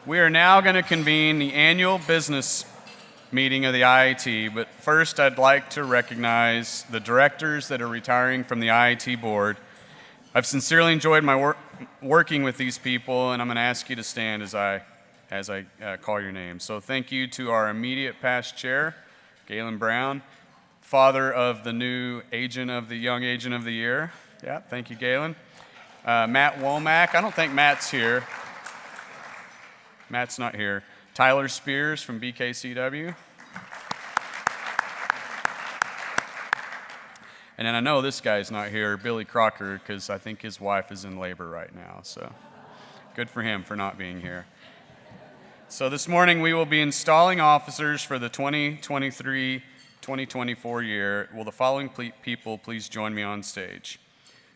We are now going to convene the annual business meeting of the IIAT, but first I'd like to recognize the directors that are retiring from the IIAT board. I've sincerely enjoyed my working with these people, and I'm going to ask you to stand as I call your name. So thank you to our immediate past chair, Galen Brown, father of the new young agent of the year. Yeah, thank you, Galen. Matt Womack, I don't think Matt's here. Matt's not here. Tyler Spears from BKCW. And then I know this guy's not here, Billy Crocker, because I think his wife is in labor right now. So good for him for not being here. So this morning we will be installing officers for the 2023-2024 year. Will the following people please join me on stage?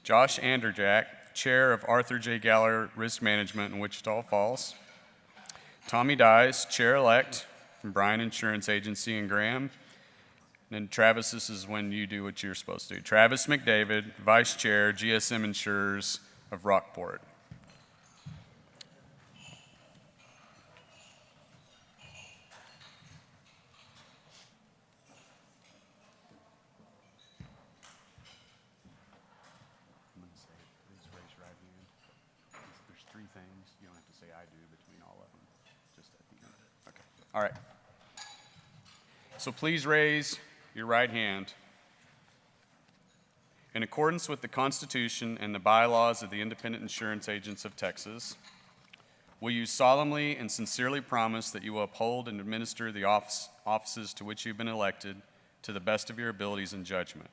Josh Andrajack, Chair of Arthur J. Gallagher Risk Management in Wichita Falls. Tommy Dyes, Chair-elect from Bryan Insurance Agency in Graham. And then Travis, this is when you do what you're supposed to do. Travis McDavid, Vice Chair, GSM Insurers of Rockport. All right. So please raise your right hand. In accordance with the Constitution and the bylaws of the Independent Insurance Agents of Texas, will you solemnly and sincerely promise that you will uphold and administer the offices to which you've been elected to the best of your abilities and judgment?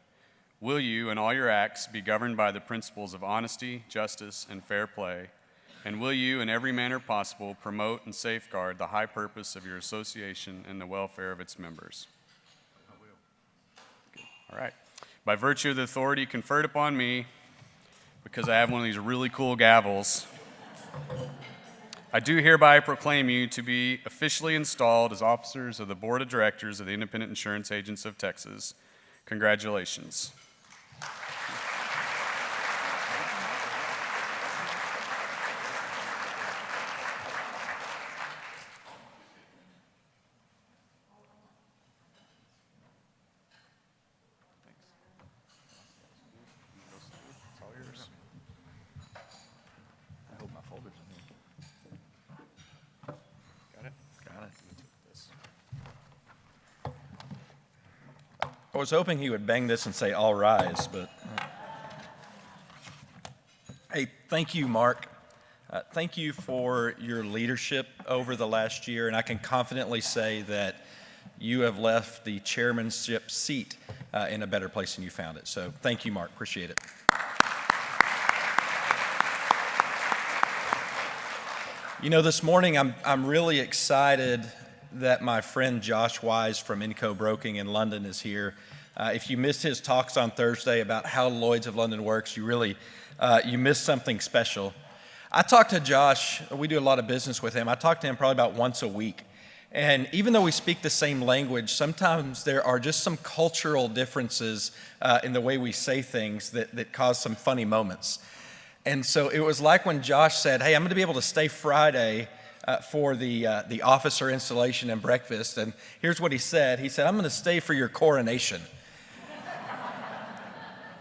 Will you, in all your acts, be governed by the principles of honesty, justice, and fair play? And will you, in every manner possible, promote and safeguard the high purpose of your association and the welfare of its members? I will. Good. All right. By virtue of the authority conferred upon me, because I have one of these really cool gavels, I do hereby proclaim you to be officially installed as officers of the Board of Directors of the Independent Insurance Agents of Texas. Congratulations. I was hoping he would bang this and say, "All rise," but hey, thank you, Mark. Thank you for your leadership over the last year, and I can confidently say that you have left the chairmanship seat in a better place than you found it. So thank you, Mark. Appreciate it. You know, this morning I'm really excited that my friend Josh Wise from Inco Broking in London is here. If you missed his talks on Thursday about how Lloyd's of London works, you missed something special. I talk to Josh, we do a lot of business with him. I talk to him probably about once a week. And even though we speak the same language, sometimes there are just some cultural differences in the way we say things that cause some funny moments. And so it was like when Josh said, "Hey, I'm going to be able to stay Friday for the officer installation and breakfast." And here's what he said. He said, "I'm going to stay for your coronation."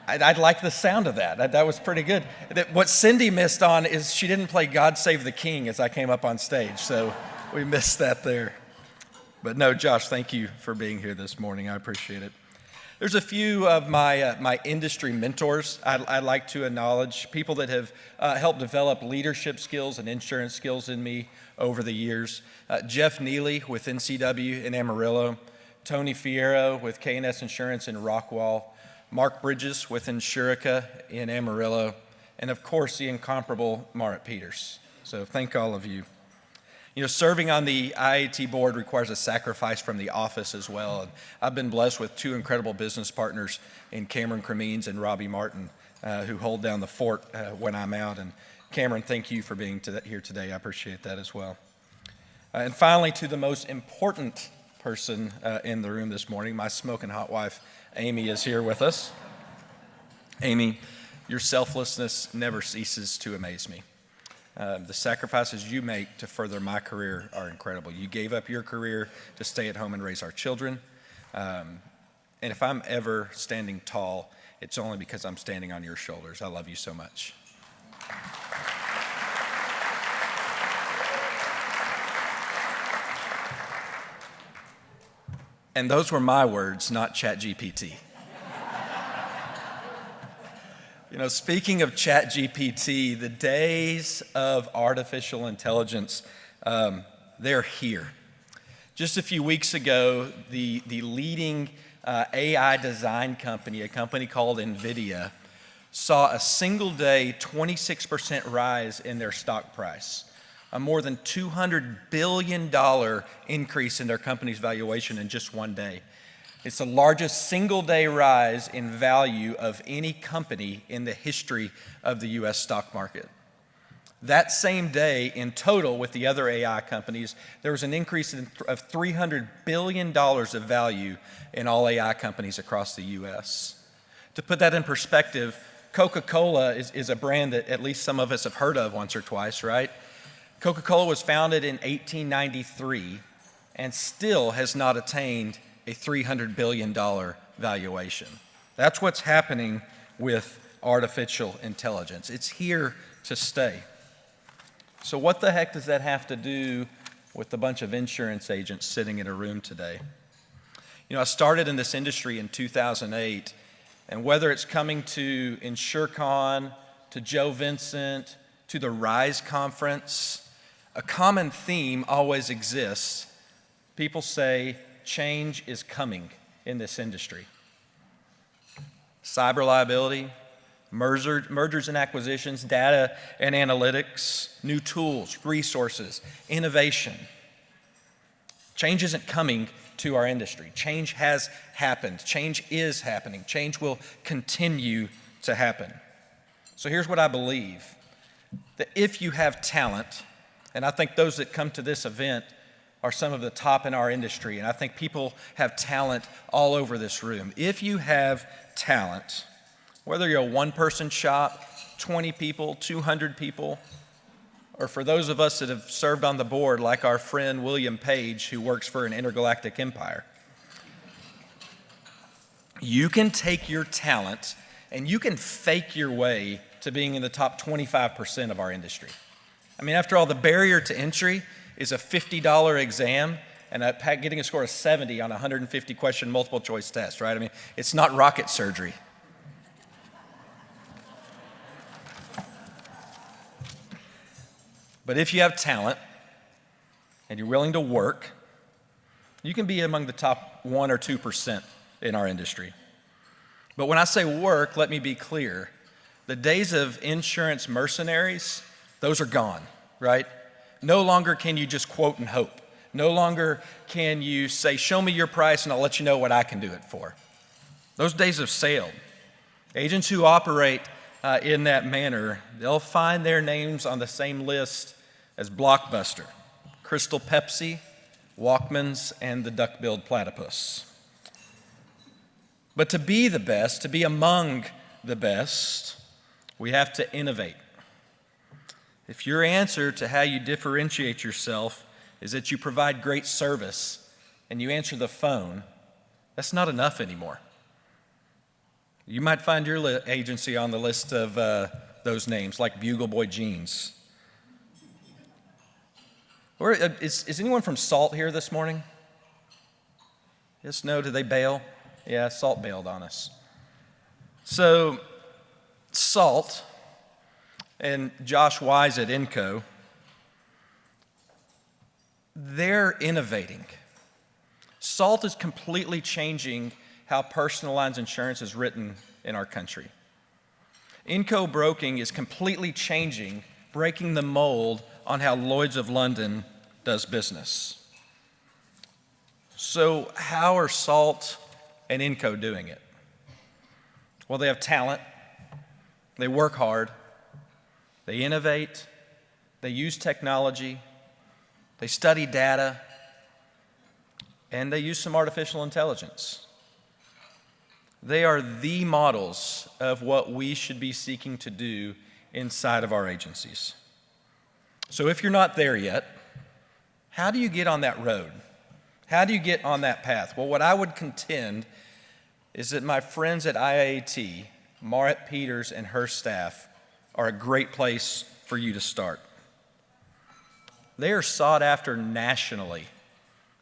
I'd like the sound of that. That was pretty good. What Cindy missed on is she didn't play God Save the King as I came up on stage. So we missed that there. But no, Josh, thank you for being here this morning. I appreciate it. There's a few of my industry mentors I'd like to acknowledge, people that have helped develop leadership skills and insurance skills in me over the years. Jeff Neely with NCW in Amarillo, Tony Fierro with K&S Insurance in Rockwall, Mark Bridges with Insurica in Amarillo, and of course the incomparable Marit Peters. So thank all of you. You know, serving on the IIAT board requires a sacrifice from the office as well. And I've been blessed with two incredible business partners in Cameron Cremines and Robbie Martin, who hold down the fort when I'm out. And Cameron, thank you for being here today. I appreciate that as well. And finally, to the most important person in the room this morning, my smoking hot wife, Amy, is here with us. Amy, your selflessness never ceases to amaze me. The sacrifices you make to further my career are incredible. You gave up your career to stay at home and raise our children. And if I'm ever standing tall, it's only because I'm standing on your shoulders. I love you so much. And those were my words, not ChatGPT. You know, speaking of ChatGPT, the days of artificial intelligence, they're here. Just a few weeks ago, the leading AI design company, a company called NVIDIA, saw a single day 26% rise in their stock price, a more than $200 billion increase in their company's valuation in just one day. It's the largest single day rise in value of any company in the history of the US stock market. That same day, in total with the other AI companies, there was an increase of $300 billion of value in all AI companies across the US. To put that in perspective, Coca-Cola is a brand that at least some of us have heard of once or twice, right? Coca-Cola was founded in 1893 and still has not attained a $300 billion valuation. That's what's happening with artificial intelligence. It's here to stay. So what the heck does that have to do with a bunch of insurance agents sitting in a room today? You know, I started in this industry in 2008, and whether it's coming to InsureCon, to Joe Vincent, to the RISE conference, a common theme always exists. People say change is coming in this industry. Cyber liability, mergers and acquisitions, data and analytics, new tools, resources, innovation. Change isn't coming to our industry. Change has happened. Change is happening. Change will continue to happen. So here's what I believe, that if you have talent, and I think those that come to this event are some of the top in our industry, and I think people have talent all over this room. If you have talent, whether you're a one-person shop, 20 people, 200 people, or for those of us that have served on the board, like our friend William Page, who works for an intergalactic empire, you can take your talent and you can fake your way to being in the top 25% of our industry. I mean, after all, the barrier to entry is a $50 exam and getting a score of 70 on a 150-question multiple-choice test, right? I mean, it's not rocket surgery. But if you have talent and you're willing to work, you can be among the top 1 or 2% in our industry. But when I say work, let me be clear. The days of insurance mercenaries, those are gone, right? No longer can you just quote and hope. No longer can you say, show me your price and I'll let you know what I can do it for. Those days have sailed. Agents who operate in that manner, they'll find their names on the same list as Blockbuster, Crystal Pepsi, Walkmans, and the duck-billed platypus. But to be the best, to be among the best, we have to innovate. If your answer to how you differentiate yourself is that you provide great service and you answer the phone, that's not enough anymore. You might find your agency on the list of those names, like Bugle Boy Jeans. Or is anyone from Salt here this morning? Yes, no, did they bail? Yeah, Salt bailed on us. So, Salt and Josh Wise at Inco, they're innovating. Salt is completely changing how personal lines insurance is written in our country. Inco Broking is completely changing, breaking the mold on how Lloyd's of London does business. So how are Salt and Inco doing it? Well, they have talent, they work hard, they innovate, they use technology, they study data, and they use some artificial intelligence. They are the models of what we should be seeking to do inside of our agencies. So if you're not there yet, how do you get on that road? How do you get on that path? Well, what I would contend is that my friends at IIAT, Marit Peters and her staff, are a great place for you to start. They are sought after nationally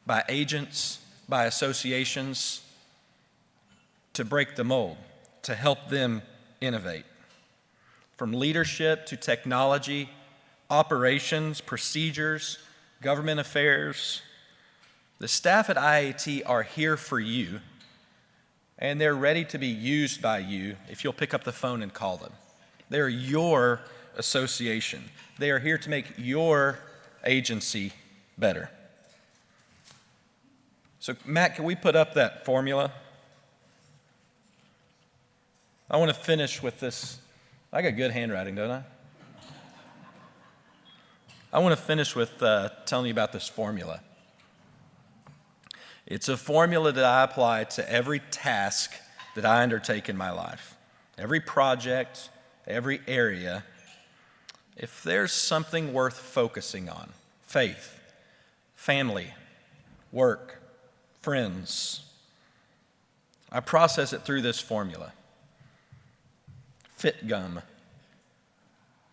by agents, by associations, to break the mold, to help them innovate. From leadership to technology, operations, procedures, government affairs, the staff at IIAT are here for you, and they're ready to be used by you if you'll pick up the phone and call them. They're your association. They are here to make your agency better. So, Matt, can we put up that formula? I want to finish with this. I got good handwriting, don't I? I want to finish with telling you about this formula. It's a formula that I apply to every task that I undertake in my life, every project, every area. If there's something worth focusing on, faith, family, work, friends, I process it through this formula. Fit gum.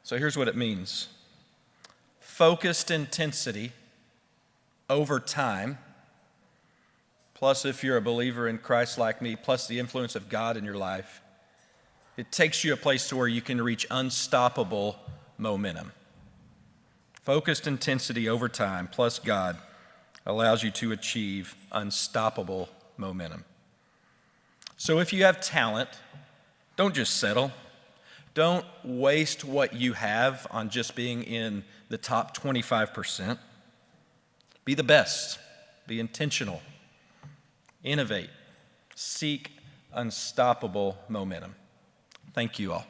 So here's what it means. Focused intensity over time, plus if you're a believer in Christ like me, plus the influence of God in your life, it takes you a place to where you can reach unstoppable momentum. Focused intensity over time, plus God, allows you to achieve unstoppable momentum. So if you have talent, don't just settle. Don't waste what you have on just being in the top 25%. Be the best. Be intentional. Innovate. Seek unstoppable momentum. Thank you all.